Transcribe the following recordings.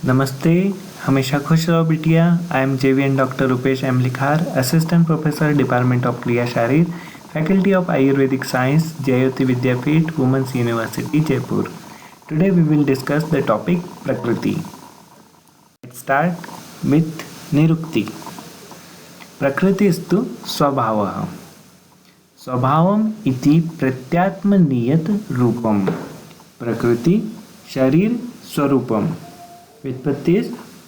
नमस्ते, हमेशा खुश रहो बिटिया। I am JVN doctor Rupesh M Likhar, assistant professor department of क्रिया शारीर, faculty of Ayurvedic science, Jyoti Vidyapeeth, women's university Jaipur. Today we will discuss the topic prakriti. Let's start with nirukti. प्रकृतिस्तु स्वभावः। स्वभावम् इति प्रत्यात्मनियत रूपम्। प्रकृति शरीर स्वरूपम्। व्युत्पत्ति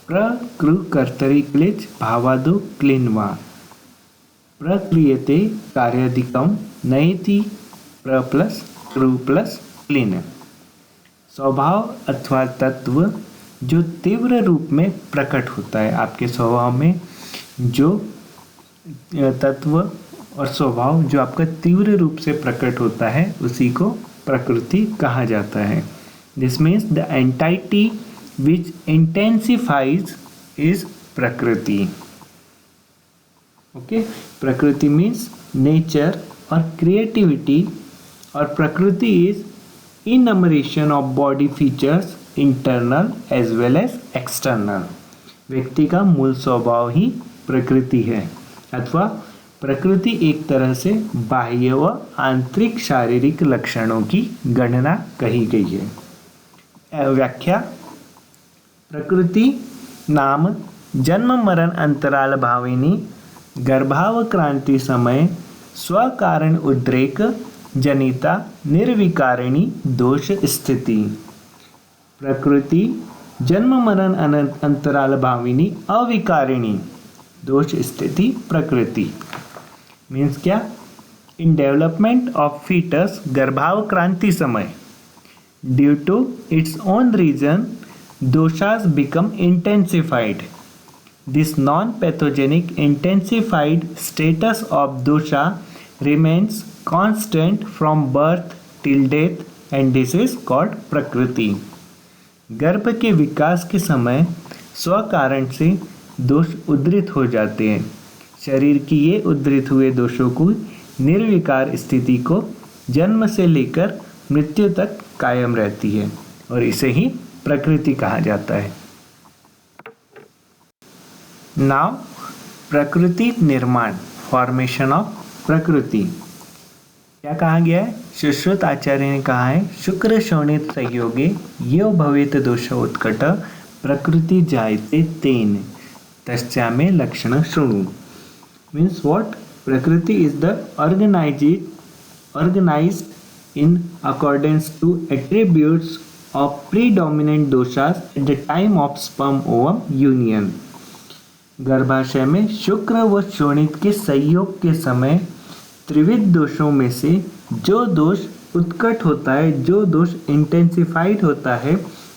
प्रकृकर्तरि क्लिच भावादो क्लिन्वा। प्रक्रियते कार्यादिकम नयति प्र प्लस कृ प्लस क्लिन। स्वभाव अथवा तत्व जो तीव्र रूप में प्रकट होता है। आपके स्वभाव में जो तत्व और स्वभाव जो आपका तीव्र रूप से प्रकट होता है उसी को प्रकृति कहा जाता है। This means the entity which intensifies is prakriti. Okay, prakriti means nature or creativity, or prakriti is enumeration of body features internal as well as external. व्यक्ति का मूल स्वभाव ही प्रकृति है अथवा प्रकृति एक तरह से बाह्य व आंतरिक शारीरिक लक्षणों की गणना कही गई है। व्याख्या। प्रकृति नाम जन्म मरण अंतराल भाविनी गर्भावक्रांति समय स्वकारण उद्रेक जनिता निर्विकारिणी दोष स्थिति। प्रकृति जन्म मरण अंतराल भाविनी अविकारिणी दोष स्थिति प्रकृति मीन्स क्या? इन डेवलपमेंट ऑफ फीटस गर्भावक्रांति समय due to its own reason doshas become intensified. This non-pathogenic intensified status of dosha remains constant from birth till death and this is called prakriti. गर्भ के विकास के समय स्वकारण से दोष उद्धृत हो जाते हैं। शरीर की ये उद्धृत हुए दोषों को निर्विकार स्थिति को जन्म से लेकर मृत्यु तक कायम रहती है और इसे ही प्रकृति कहा जाता है। नाउ प्रकृति निर्माण, फॉर्मेशन ऑफ प्रकृति। क्या कहा गया है? सुश्रुत आचार्य ने कहा है शुक्र शोणित संयोगे यो भवेत दोष उत्कट प्रकृति जायते तेन तस्या में लक्षण शृणु। Means what? Prakriti is the organized in accordance to attributes of predominant doshas at the time of sperm ovum union. गर्भाशय में शुक्र व शोणित के संयोग के समय त्रिविध दोषों में से जो दोष उत्कट होता है, जो दोष इंटेंसिफाइड होता है,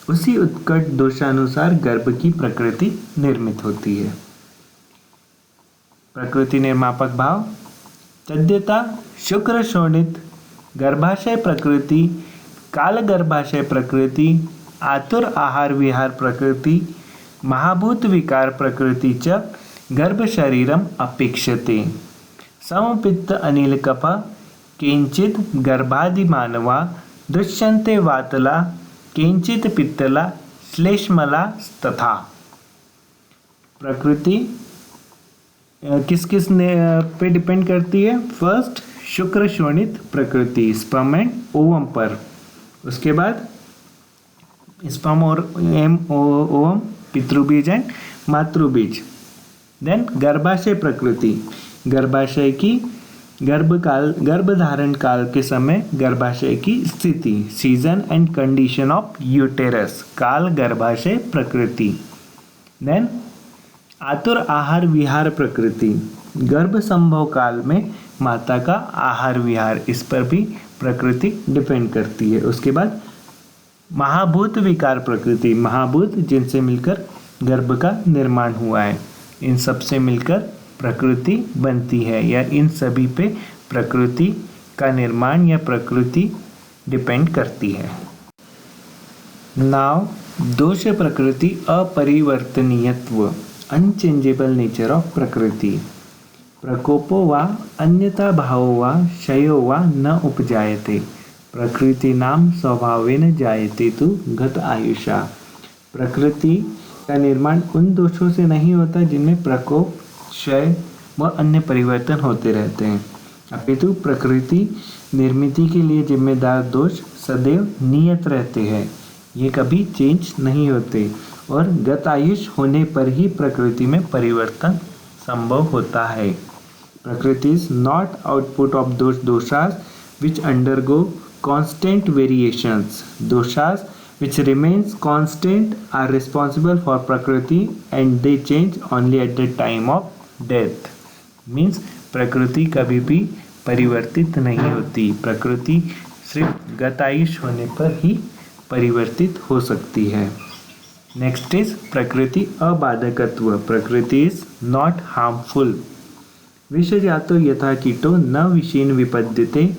उसी उत्कट दोषानुसार गर्भ की प्रकृति निर्मित होती है। प्रकृति निर्मापक भाव। तद्यता शुक्र शोणित गर्भाशय प्रकृति, काल गर्भाशय प्रकृति, आतुर आहार विहार प्रकृति, महाभूत विकार प्रकृति च गर्भ शरीरम अपेक्षते। समपित्त अनिल कफ किंचित गर्भादि मानवा दृश्यन्ते वातला किंचित पित्तला श्लेष्मला तथा। प्रकृति किस किस पे डिपेंड करती है? फर्स्ट शुक्र शोणित प्रकृति, स्पर्म एंड ओवम पर। उसके बाद स्पर्म और ओवम, पितृबीज एंड मातृबीज। देन गर्भाशय प्रकृति, गर्भाशय की गर्भ धारण काल के समय गर्भाशय की स्थिति, season and condition of uterus, काल गर्भाशय प्रकृति। देन आतुर आहार विहार प्रकृति, गर्भ संभव काल में माता का आहार विहार, इस पर भी प्रकृति डिपेंड करती है। उसके बाद महाभूत विकार प्रकृति, महाभूत जिनसे मिलकर गर्भ का निर्माण हुआ है, इन सब से मिलकर प्रकृति बनती है या इन सभी पे प्रकृति का निर्माण या प्रकृति डिपेंड करती है। नाउ दोष प्रकृति अपरिवर्तनीयत्व, अनचेंजेबल नेचर ऑफ प्रकृति। प्रकोपो वा अन्यथा भावो वा क्षयो वा न उपजायते प्रकृति नाम स्वभावेन जायते तु गत आयुषा। प्रकृति का निर्माण उन दोषों से नहीं होता जिनमें प्रकोप, क्षय व अन्य परिवर्तन होते रहते हैं, अपितु प्रकृति निर्मित के लिए जिम्मेदार दोष सदैव नियत रहते हैं। ये कभी चेंज नहीं होते और गतायुष होने पर ही प्रकृति में परिवर्तन संभव होता है। Prakriti is not output of those doshas which undergo constant variations. Doshas which remains constant are responsible for Prakriti and they change only at the time of death. Means प्रकृति कभी भी परिवर्तित नहीं होती, प्रकृति सिर्फ गतायुष होने पर ही परिवर्तित हो सकती है। नेक्स्ट इज प्रकृति अबाधकत्व। प्रकृति इज नॉट हार्मफुल। विषजातो यथा कीटो न विषेण विपद्यते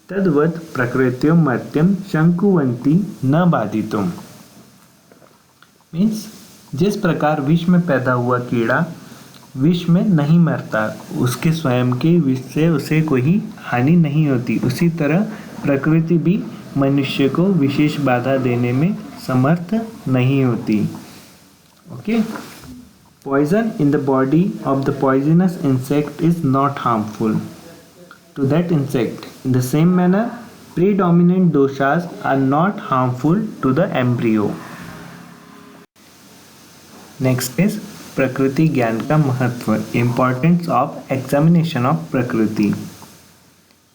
तद्वत् प्रकृत्यो मर्त्यम शंकुवंती न बाधितुम। मीन्स जिस प्रकार विष में पैदा हुआ कीड़ा विष में नहीं मरता, उसके स्वयं के विष से उसे कोई हानि नहीं होती, उसी तरह प्रकृति भी मनुष्य को विशेष बाधा देने में समर्थ नहीं होती। Okay, poison in the body of the poisonous insect is not harmful to that insect. In the same manner, predominant doshas are not harmful to the embryo. Next is प्रकृति ज्ञान का महत्व, importance of examination of प्रकृति।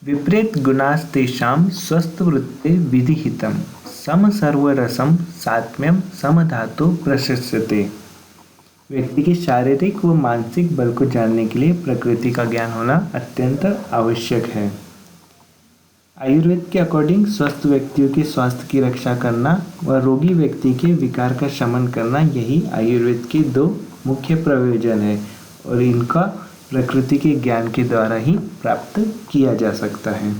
विपरीत गुणास्तेषां स्वस्थवृत्ते विधिहितं सम सर्वरसम सात्म्यम समधातु प्रशस्यते। व्यक्ति के शारीरिक व मानसिक बल को जानने के लिए प्रकृति का ज्ञान होना अत्यंत आवश्यक है। आयुर्वेद के अकॉर्डिंग स्वस्थ व्यक्तियों के स्वास्थ्य की रक्षा करना व रोगी व्यक्ति के विकार का शमन करना, यही आयुर्वेद के दो मुख्य प्रयोजन है और इनका प्रकृति के ज्ञान के द्वारा ही प्राप्त किया जा सकता है।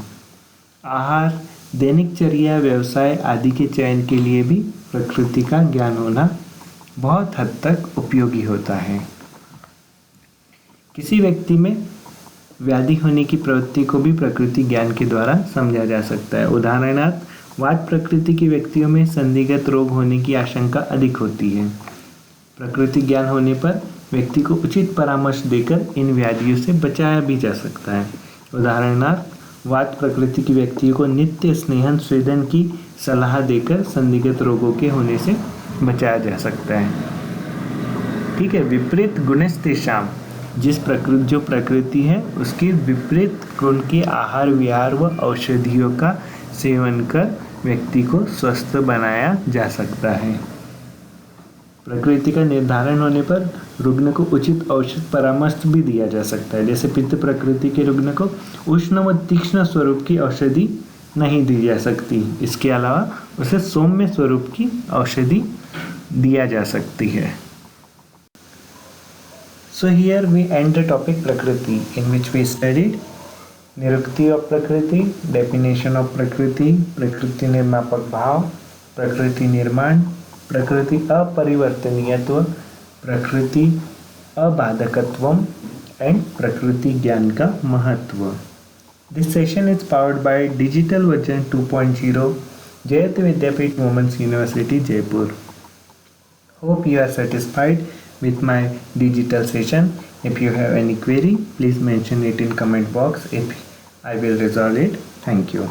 आहार, दैनिकचर्या, व्यवसाय आदि के चयन के लिए भी प्रकृति का ज्ञान होना बहुत हद तक उपयोगी होता है। किसी व्यक्ति में व्याधि होने की प्रवृत्ति को भी प्रकृति ज्ञान के द्वारा समझा जा सकता है। उदाहरणार्थ वात प्रकृति के व्यक्तियों में संधिगत रोग होने की आशंका अधिक होती है। प्रकृति ज्ञान होने पर व्यक्ति को उचित परामर्श देकर इन व्याधियों से बचाया भी जा सकता है। उदाहरणार्थ वात प्रकृति के व्यक्तियों को नित्य स्नेहन स्वेदन की सलाह देकर संधिगत रोगों के होने से बचाया जा सकता है। ठीक है, विपरीत गुणस्तेषां, जो प्रकृति है उसके विपरीत गुण के आहार विहार व औषधियों का सेवन कर व्यक्ति को स्वस्थ बनाया जा सकता है। प्रकृति का निर्धारण होने पर रुग्ण को उचित औषध परामर्श भी दिया जा सकता है। जैसे पित्त प्रकृति के रुग्ण को उष्ण व तीक्ष्ण स्वरूप की औषधि नहीं दी जा सकती, इसके अलावा उसे सौम्य स्वरूप की औषधि दिया जा सकती है। So here we end the topic Prakriti, in which we studied निरुक्ति of प्रकृति, definition of प्रकृति, प्रकृति निर्मापक भाव, प्रकृति निर्माण, प्रकृति अपरिवर्तनीयत्व, प्रकृति अबाधकत्वम एंड प्रकृति ज्ञान का महत्व। This session is powered by Digital Version 2.0 Jayati Vidyapeeth Women's University Jaipur. Hope you are satisfied with my digital session. If you have any query, please mention it in comment box. If I will resolve it. Thank you.